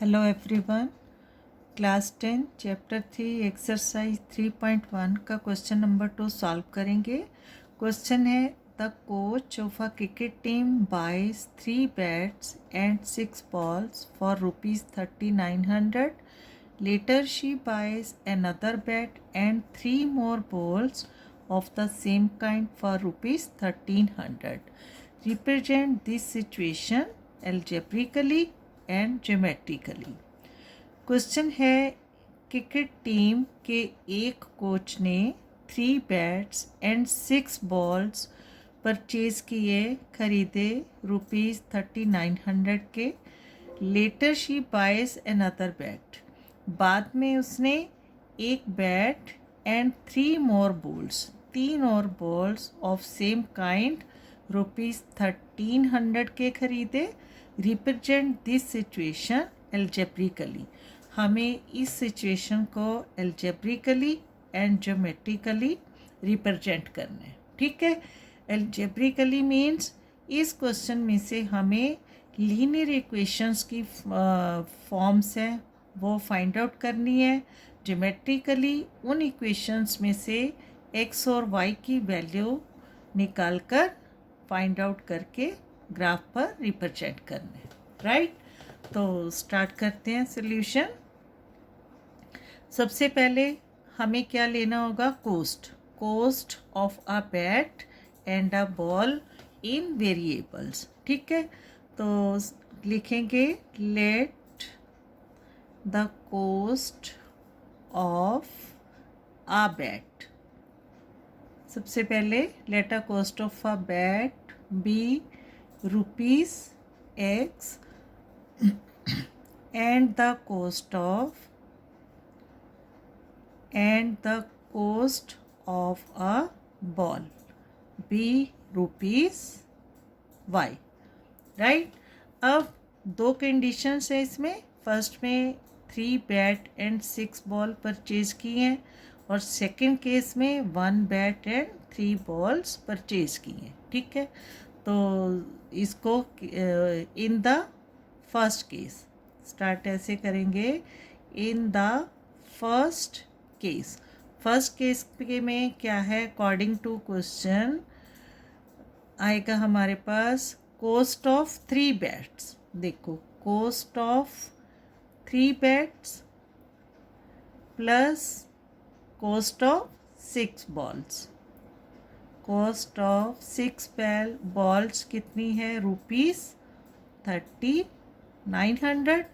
Hello everyone. Class 10 chapter 3 exercise 3.1 का question number 2 solve करेंगे। Question है the coach of a cricket team buys 3 bats and 6 balls for ₹3900. Later she buys another bat and 3 more balls of the same kind for ₹1300. Represent this situation algebraically and geometrically. Question है cricket team के एक coach ने 3 bats and 6 balls purchase किए, खरीदे ₹3900 के। Later she buys another bat, बाद में उसने एक बैट एंड 3 मोर बॉल्स, 3 और बॉल्स ऑफ सेम काइंड ₹1300 के खरीदे। रिप्रेजेंट दिस सिचुएशन एल्जेब्रिकली, हमें इस सिचुएशन को एल्जेब्रिकली एंड ज्योमेट्रिकली रिप्रेजेंट करना है। ठीक है, एल्जेब्रिकली मीन्स इस क्वेश्चन में से हमें लीनियर इक्वेशंस की फॉर्म्स हैं वो फाइंड आउट करनी है। ज्योमेट्रिकली उन इक्वेशंस में से x और y की वैल्यू निकाल कर फाइंड आउट करके ग्राफ पर रिप्रेजेंट करना है। राइट, तो स्टार्ट करते हैं सॉल्यूशन। सबसे पहले हमें क्या लेना होगा? Cost of a bat and a ball in variables. ठीक है, तो लिखेंगे let the cost of a bat. सबसे पहले let a cost of a bat be ₹X and the cost of a ball be ₹Y. Right, अब दो conditions है इसमें। फर्स्ट में 3 बैट एंड 6 बॉल परचेज किए हैं और सेकंड केस में 1 बैट एंड 3 बॉल्स परचेज किए हैं। ठीक है, तो इसको in the first case start ऐसे करेंगे। इन द फर्स्ट केस में क्या है? अकॉर्डिंग टू क्वेश्चन आएगा हमारे पास कोस्ट ऑफ 3 बैट्स। देखो, cost of 3 bats plus cost of 6 balls. Cost of 6 balls कितनी है? ₹3900।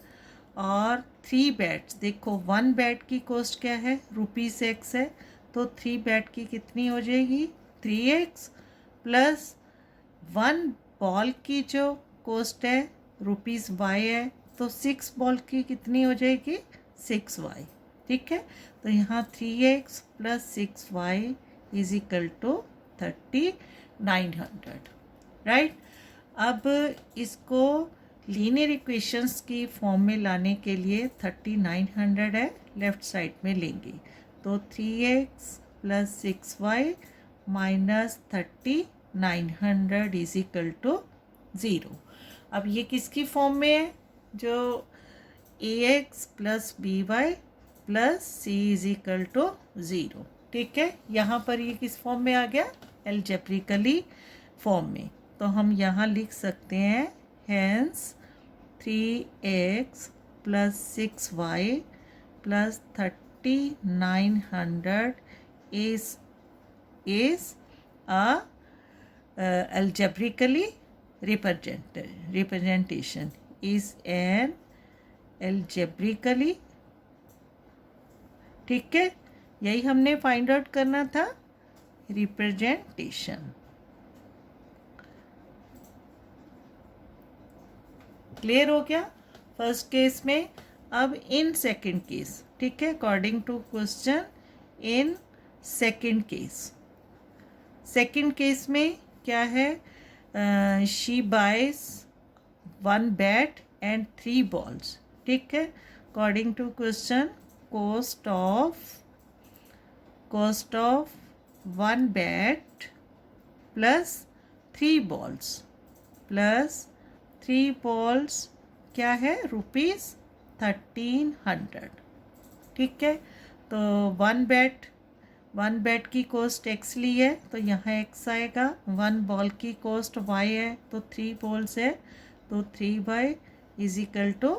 और 3 बैट्स, देखो 1 बैट की कॉस्ट क्या है? ₹X है, तो 3 बैट की कितनी हो जाएगी? 3X प्लस 1 बॉल की जो कॉस्ट है ₹Y है, तो 6 बॉल की कितनी हो जाएगी? 6Y। ठीक है, तो यहाँ 3X plus 6Y is equal to 3900। Right, अब इसको लीनियर इक्वेशंस की फॉर्म में लाने के लिए 3900 है, लेफ्ट साइड में लेंगे, तो 3x plus 6y minus 3900 is equal to 0। अब ये किसकी फॉर्म में है? जो ax plus by plus c is equal to 0। ठीक है, यहाँ पर ये किस फॉर्म में आ गया? एल्जेब्रिकली फॉर्म में। तो हम यहाँ लिख सकते हैं hence 3x plus 6y plus 3900 is a algebraically representation is an algebraically। ठीक है, यही हमने फाइंड आउट करना था, रिप्रेजेंटेशन। क्लियर हो गया फर्स्ट केस में। अब इन सेकंड केस, ठीक है, according to question in second case में क्या है? She buys 1 bat and 3 balls. ठीक है, according to question cost of 1 bat plus 3 balls क्या है? 1300। ठीक है, तो वन बैट की कॉस्ट x ली है तो यहाँ x आएगा। वन बॉल की कॉस्ट y है तो 3 बॉल्स है तो 3y इज इक्वल टू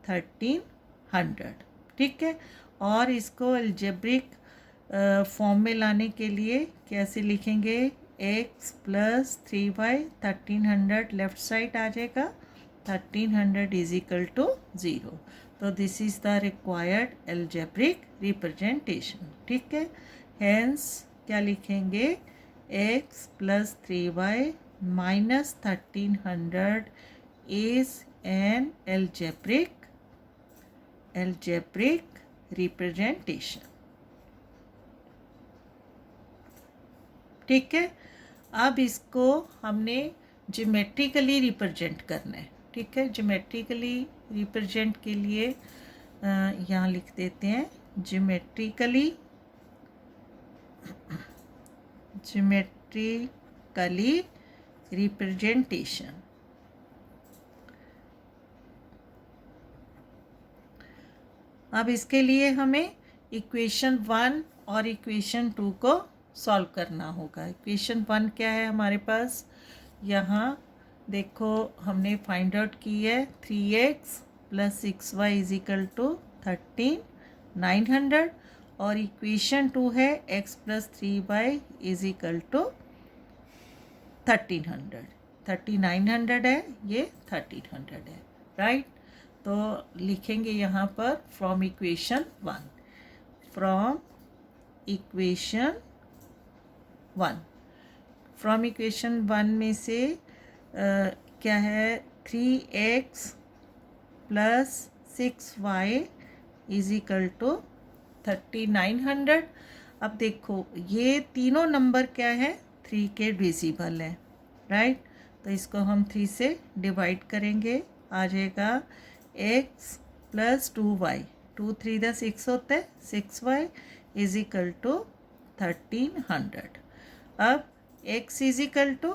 1300। ठीक है, और इसको अलजेब्रिक फॉर्म में लाने के लिए कैसे लिखेंगे, x plus 3y 1300 left side आ जाएगा, 1300 इज इक्वल टू 0। तो this is the required algebraic representation. ठीक है, हेंस क्या लिखेंगे, x plus 3y minus 1300 is an algebraic representation. ठीक है, अब इसको हमने ज्योमेट्रिकली रिप्रेजेंट करना है। ठीक है, ज्योमेट्रिकली रिप्रेजेंट के लिए यहाँ लिख देते हैं ज्योमेट्रिकली रिप्रेजेंटेशन। अब इसके लिए हमें इक्वेशन 1 और इक्वेशन 2 को सॉल्व करना होगा। इक्वेशन 1 क्या है हमारे पास, यहाँ देखो हमने फाइंड आउट की है 3x plus 6y is equal to 13,900, और इक्वेशन 2 है x plus 3y is equal to 1300। 3900 है, ये 1300 है, राइट। तो लिखेंगे यहाँ पर फ्रॉम इक्वेशन 1 में से क्या है, 3x plus 6y is equal to 3900। अब देखो ये तीनों नंबर क्या है, 3 के डिविजिबल है, राइट। तो इसको हम 3 से डिवाइड करेंगे, आ जाएगा x प्लस 2y, 2 3 दा 6 होता है, 6y इज इक्वल टू 1300। अब x is equal to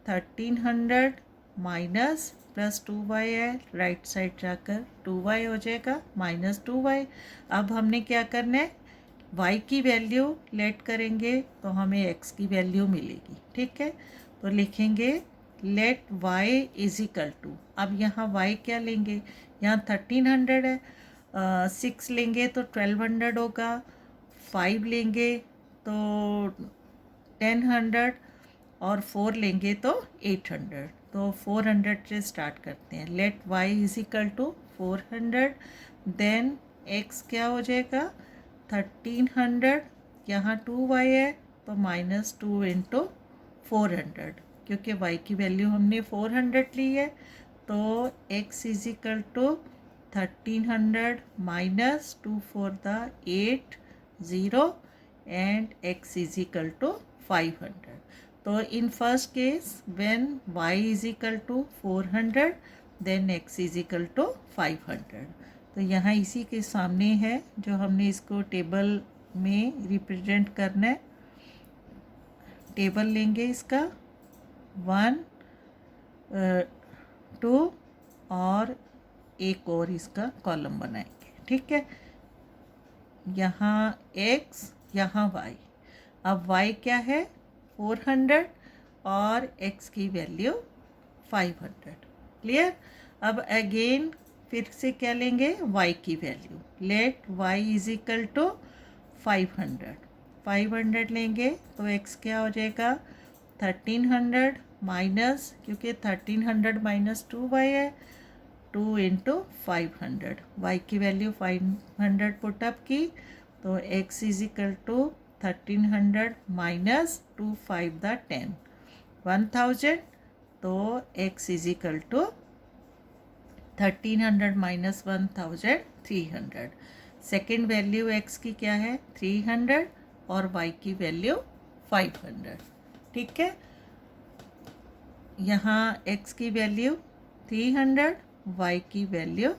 1300 minus plus 2y है, राइट साइड जाकर 2y हो जाएगा माइनस 2y। अब हमने क्या करना है, y की वैल्यू लेट करेंगे तो हमें x की वैल्यू मिलेगी। ठीक है, तो लिखेंगे let y is equal to, अब यहाँ y क्या लेंगे, यहाँ 1300 है, 6 लेंगे तो 1200 होगा, 5 लेंगे तो 1000 और 4 लेंगे तो 800। तो 400 से स्टार्ट करते हैं। Let y is equal to 400, then x क्या हो जाएगा 1300, यहाँ 2y है तो माइनस 2 इंटू 400, क्योंकि y की वैल्यू हमने 400 ली है। तो x is equal to 1300 minus 2 4 द 8 0 and x is equal to 500। तो in first case when y is equal to 400 then x is equal to 500। तो यहाँ इसी के सामने है जो हमने इसको टेबल में रिप्रेजेंट करना है। टेबल लेंगे इसका 1 2 और एक और इसका कॉलम बनाएंगे। ठीक है, यहाँ x यहाँ y। अब y क्या है 400 और x की वैल्यू 500। क्लियर। अब अगेन फिर से क्या लेंगे, y की value, let y is equal to 500 लेंगे तो x क्या हो जाएगा 1300 माइनस, क्योंकि 1300 माइनस 2y है, 2 इंटू 500, y की वैल्यू 500 पुटअप की तो x is equal to 1300 minus 2 5 द 10 1000, तो x is equal to 1300 minus 1000 300। Second value x की क्या है 300 और y की वैल्यू 500। ठीक है, यहाँ x की वैल्यू 300, y की वैल्यू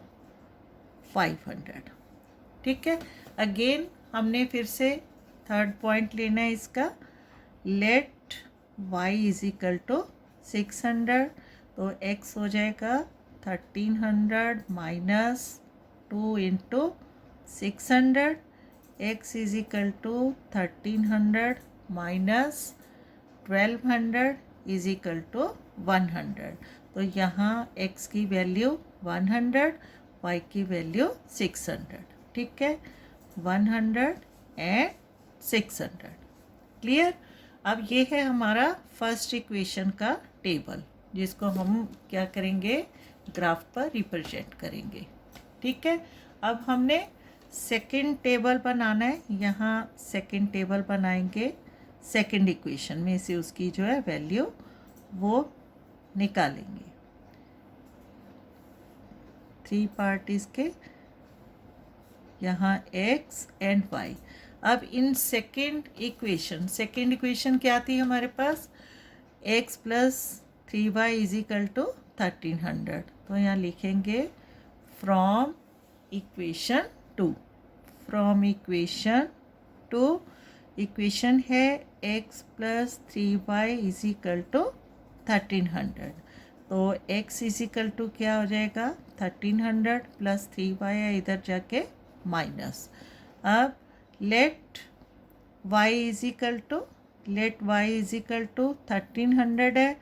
500। ठीक है, अगेन हमने फिर से थर्ड पॉइंट लेना है इसका, let y is equal to 600, तो x हो जाएगा 1300 minus 2 into 600, x is equal to 1300 minus 1200 is equal to 100। तो यहाँ x की वैल्यू 100, y की वैल्यू 600। ठीक है, 100 एंड 600। क्लियर। अब ये है हमारा फर्स्ट इक्वेशन का टेबल, जिसको हम क्या करेंगे, ग्राफ पर रिप्रेजेंट करेंगे। ठीक है, अब हमने सेकंड टेबल बनाना है। यहाँ सेकंड टेबल बनाएंगे, सेकंड इक्वेशन में से उसकी जो है वैल्यू वो निकालेंगे। 3 पार्ट इसके, यहाँ x एंड y। अब इन सेकंड इक्वेशन क्या थी हमारे पास, x plus 3y is equal to 1300। तो यहाँ लिखेंगे फ्रॉम इक्वेशन टू, इक्वेशन है x plus 3y is equal to 1300। तो x इज इक्वल टू क्या हो जाएगा, 1300 प्लस 3y है, इधर जाके माइनस। अब let y is equal to 1300 है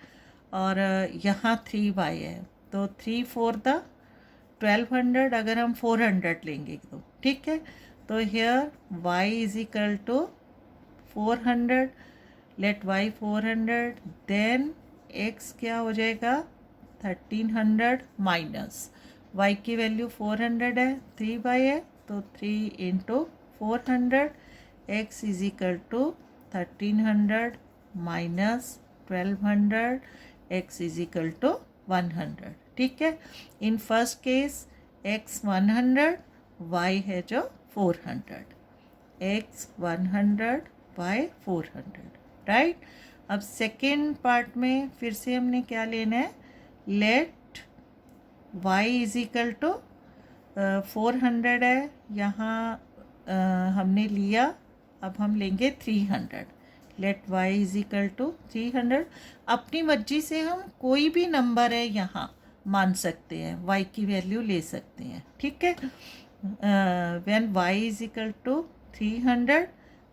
और यहाँ 3y है, तो 3 4 द 1200, अगर हम 400 लेंगे तो ठीक है। तो here y is equal to 400, let y 400, then x क्या हो जाएगा 1300 माइनस y की वैल्यू 400 है, 3y है, तो 3 into 400, x is equal to 1300 minus 1200, x is equal to 100। ठीक है, in first case x 100, y है जो 400, x 100, y 400, राइट। अब सेकेंड पार्ट में फिर से हमने क्या लेना है, let y is equal to 400 है, यहाँ हमने लिया, अब हम लेंगे 300, let y is equal to 300। अपनी मर्जी से हम कोई भी नंबर है यहाँ मान सकते हैं, y की वैल्यू ले सकते हैं। ठीक है, when y is equal to 300,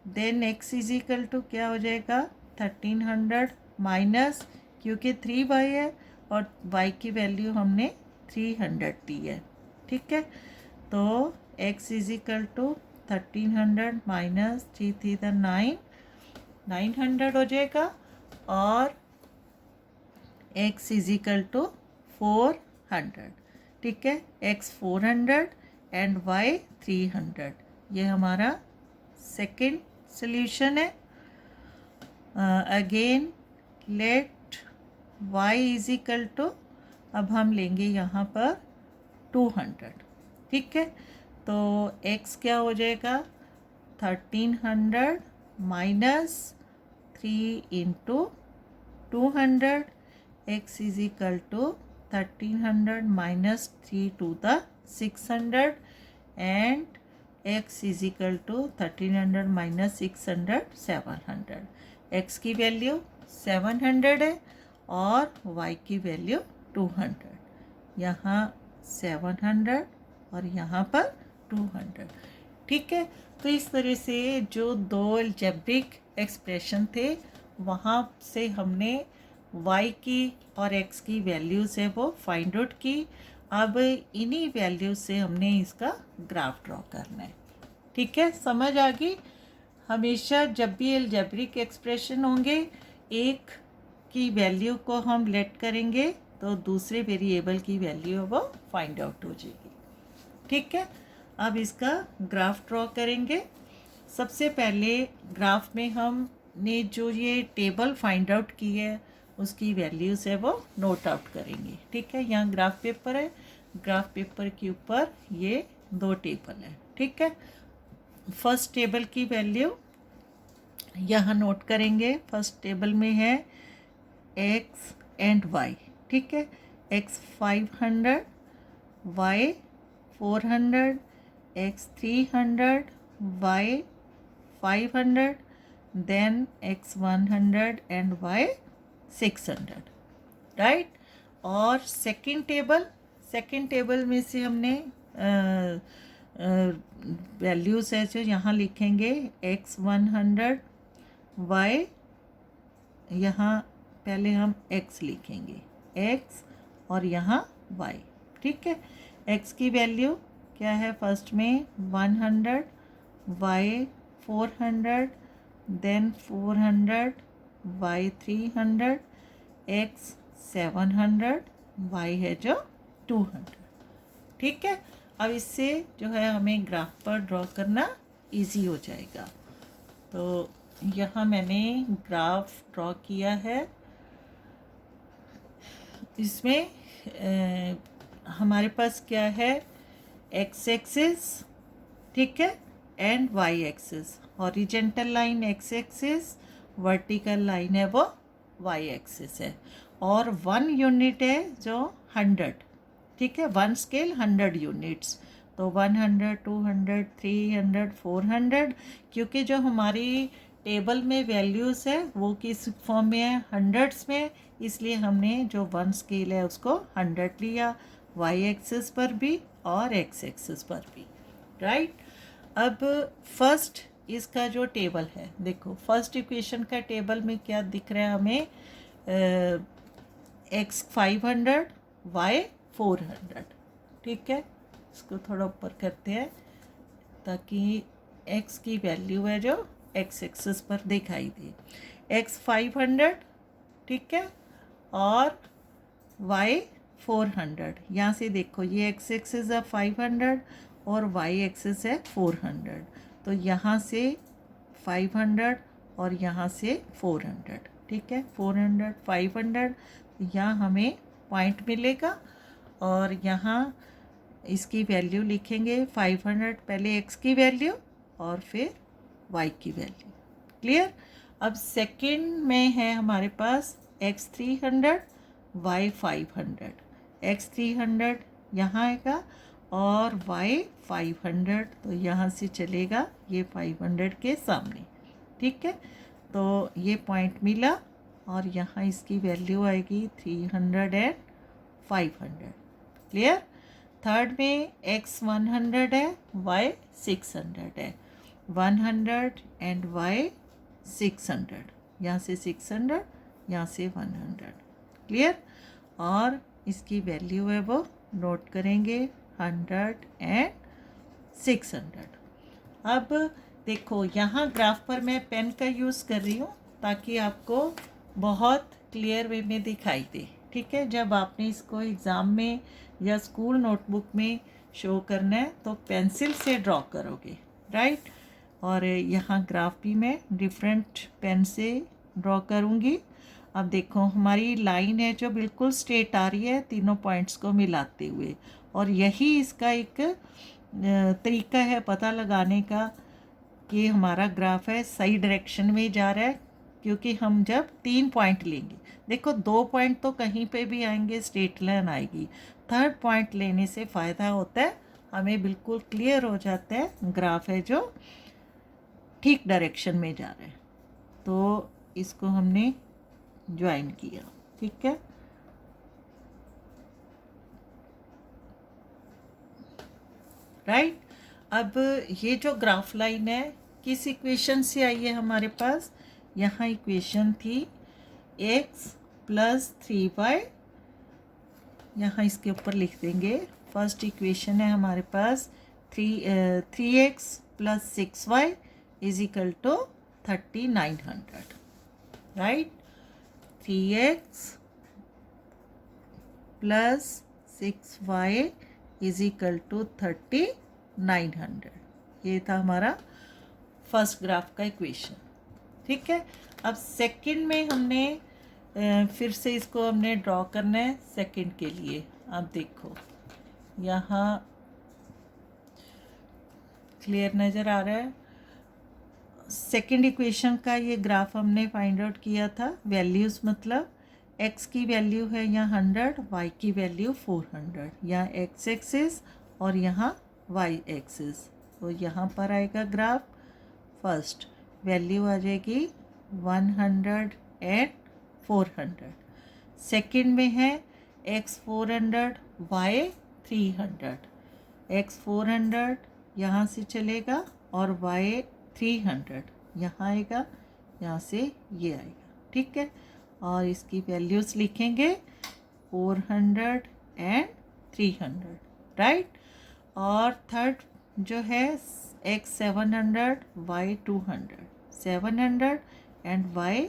then x is equal to क्या हो जाएगा 1300 माइनस, क्योंकि 3y है और y की वैल्यू हमने 300 दी है। ठीक है, तो x is equal to 1300 minus 3 3 द 900 हो जाएगा, और x इज इक्वल टू 400। ठीक है, x 400 एंड y 300। ये हमारा सेकंड सॉल्यूशन है। Again let y is equal to, अब हम लेंगे यहाँ पर 200। ठीक है, तो x क्या हो जाएगा 1300 minus 3 into 200, x is equal to 1300 minus 3 to the 600 and x is equal to 1300 minus 600 700। x की वैल्यू 700 है और y की वैल्यू 200, यहाँ 700 और यहाँ पर 200। ठीक है, तो इस तरह से जो दो अलजेब्रिक एक्सप्रेशन थे वहाँ से हमने y की और x की वैल्यूज़ है वो फाइंड आउट की। अब इन्हीं वैल्यूज से हमने इसका ग्राफ ड्रॉ करना है। ठीक है, समझ आ गई। हमेशा जब भी अलजेब्रिक एक्सप्रेशन होंगे, एक की वैल्यू को हम लेट करेंगे तो दूसरे वेरिएबल की वैल्यू वो फाइंड आउट हो जाएगी। ठीक है, अब इसका ग्राफ ड्रॉ करेंगे। सबसे पहले ग्राफ में हमने जो ये टेबल फाइंड आउट की है उसकी वैल्यूज़ है वो नोट आउट करेंगे। ठीक है, यहाँ ग्राफ पेपर है, ग्राफ पेपर के ऊपर ये दो टेबल है। ठीक है, फर्स्ट टेबल की वैल्यू यहाँ नोट करेंगे। फर्स्ट टेबल में है x एंड y। ठीक है, x 500, y 400, x 300, y 500, then x 100 and y 600, right. और सेकंड टेबल में से हमने वैल्यूज़ है जो यहाँ लिखेंगे x 100, y, यहाँ पहले हम x लिखेंगे x और यहाँ y। ठीक है, x की वैल्यू क्या है, फर्स्ट में 100, y 400, then 400, y 300, x 700, y है जो 200। ठीक है, अब इससे जो है हमें ग्राफ पर ड्रॉ करना इजी हो जाएगा। तो यहाँ मैंने ग्राफ ड्रॉ किया है। इसमें हमारे पास क्या है, एक्स एक्सिस, ठीक है, and y axis. Horizontal line x axis, vertical line है वो वाई एक्सिस है, और 1 यूनिट है जो 100। ठीक है, 1 स्केल 100 यूनिट्स, तो 100, 200, 300, 400, क्योंकि जो हमारी टेबल में वैल्यूज़ है वो किस फॉर्म में है, हंड्रेड्स में, इसलिए हमने जो 1 स्केल है उसको 100 लिया, वाई एक्सिस पर भी और एक्स एक्सिस पर भी। राइट, अब फर्स्ट इसका जो टेबल है, देखो फर्स्ट इक्वेशन का टेबल में क्या दिख रहा है हमें, x 500, y 400। ठीक है, इसको थोड़ा ऊपर करते हैं ताकि x की वैल्यू है जो x एक्सिस पर दिखाई दे। x 500, ठीक है, और y 400। यहाँ से देखो ये x एक्सिस है 500 और y एक्सिस है 400, तो यहाँ से 500 और यहाँ से 400। ठीक है, 400 500, यहाँ हमें पॉइंट मिलेगा और यहाँ इसकी वैल्यू लिखेंगे 500, पहले x की वैल्यू और फिर y की वैल्यू। क्लियर। अब सेकंड में है हमारे पास x 300, y 500। x 300 यहाँ आएगा और y 500, तो यहाँ से चलेगा ये 500 के सामने। ठीक है, तो ये पॉइंट मिला और यहाँ इसकी वैल्यू आएगी 300 एंड 500। क्लियर। थर्ड में x 100 है, y 600 है, 100 एंड y 600, यहाँ से 600, यहाँ से 100। क्लियर, और इसकी वैल्यू है वो नोट करेंगे 100 एंड 600। अब देखो यहाँ ग्राफ पर मैं पेन का यूज़ कर रही हूँ ताकि आपको बहुत क्लियर वे में दिखाई दे। ठीक है, जब आपने इसको एग्ज़ाम में या स्कूल नोटबुक में शो करना है तो पेंसिल से ड्रॉ करोगे। राइट, और यहाँ ग्राफ भी मैं डिफरेंट पेन से ड्रॉ करूँगी। अब देखो हमारी लाइन है जो बिल्कुल स्ट्रेट आ रही है तीनों पॉइंट्स को मिलाते हुए, और यही इसका एक तरीका है पता लगाने का कि हमारा ग्राफ है सही डायरेक्शन में जा रहा है, क्योंकि हम जब 3 पॉइंट लेंगे, देखो 2 पॉइंट तो कहीं पे भी आएंगे, स्ट्रेट लाइन आएगी, थर्ड पॉइंट लेने से फ़ायदा होता है, हमें बिल्कुल क्लियर हो जाता है ग्राफ है जो ठीक डायरेक्शन में जा रहा है। तो इसको हमने ज्वाइन किया। ठीक है, राइट। अब ये जो ग्राफ लाइन है किस इक्वेशन से आई है हमारे पास, यहाँ इक्वेशन थी x + 3y, यहाँ इसके ऊपर लिख देंगे। फर्स्ट इक्वेशन है हमारे पास 3x + 6y = 3900। Right, 3x + 6y = 3900। ये था हमारा फर्स्ट ग्राफ का इक्वेशन। ठीक है, अब सेकंड में हमने फिर से इसको हमने ड्रॉ करना है सेकंड के लिए। अब देखो यहाँ क्लियर नज़र आ रहा है, सेकंड इक्वेशन का ये ग्राफ हमने फाइंड आउट किया था। वैल्यूज़ मतलब x की वैल्यू है यहाँ 100, y की वैल्यू 400, यहाँ x एक्सिस और यहाँ y एक्सिस। तो यहाँ पर आएगा ग्राफ, फर्स्ट वैल्यू आ जाएगी 100 एंड 400, सेकंड में है x 400, y 300, x 400 यहाँ से चलेगा और y 300 यहाँ आएगा, यहाँ से ये आएगा, ठीक है। और इसकी वैल्यूज़ लिखेंगे 400 एंड 300, राइट। और थर्ड जो है x 700 y 200, 700 एंड y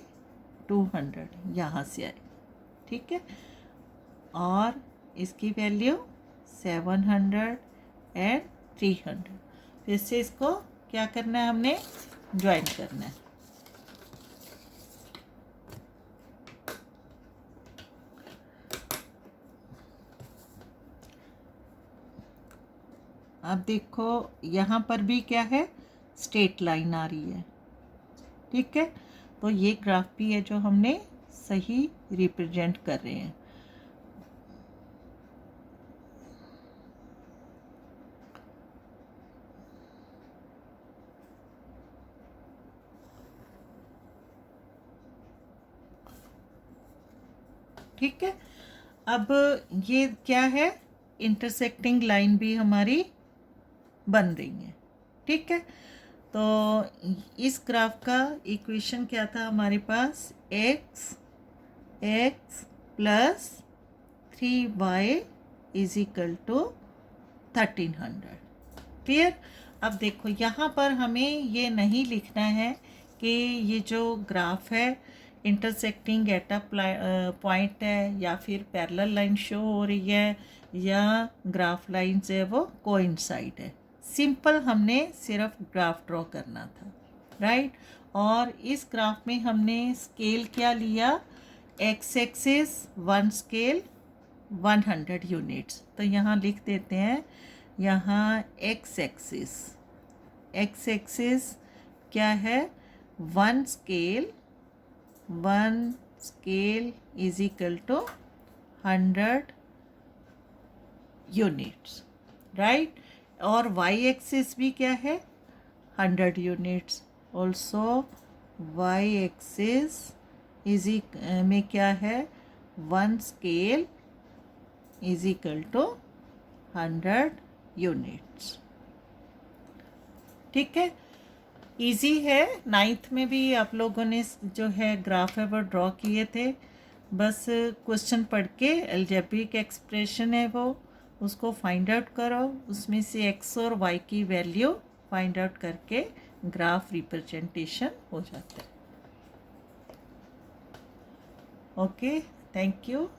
200 यहाँ से आएगा, ठीक है। और इसकी वैल्यू 700 एंड 300। फिर से इसको क्या करना है, हमने ज्वाइन करना है। अब देखो यहाँ पर भी क्या है, स्ट्रेट लाइन आ रही है, ठीक है। तो ये ग्राफ भी है जो हमने सही रिप्रेजेंट कर रहे हैं। ठीक है। अब ये क्या है, इंटरसेक्टिंग लाइन भी हमारी बन रही है, ठीक है। तो इस ग्राफ का इक्वेशन क्या था हमारे पास, x plus 3y is equal to 1300, clear. अब देखो यहाँ पर हमें ये नहीं लिखना है कि ये जो ग्राफ है इंटरसेक्टिंग एट अ पॉइंट है या फिर पैरेलल लाइन शो हो रही है या ग्राफ लाइन से वो कोइंसाइड है। सिंपल हमने सिर्फ ग्राफ ड्रॉ करना था, राइट। और इस ग्राफ में हमने स्केल क्या लिया, एक्स एक्सिस 1 स्केल 100 यूनिट्स। तो यहाँ लिख देते हैं, यहाँ एक्स एक्सिस क्या है, 1 scale is equal to 100 units, right. और वाई एक्सिस भी क्या है, 100 units. Also y axis is में क्या है, 1 scale is equal to 100 units, ठीक है। इजी है, 9th में भी आप लोगों ने जो है ग्राफ है वो ड्रॉ किए थे। बस क्वेश्चन पढ़ के अलजेब्रिक एक्सप्रेशन है वो उसको फाइंड आउट करो, उसमें से x और y की वैल्यू फाइंड आउट करके ग्राफ रिप्रेजेंटेशन हो जाता है। Okay, thank you.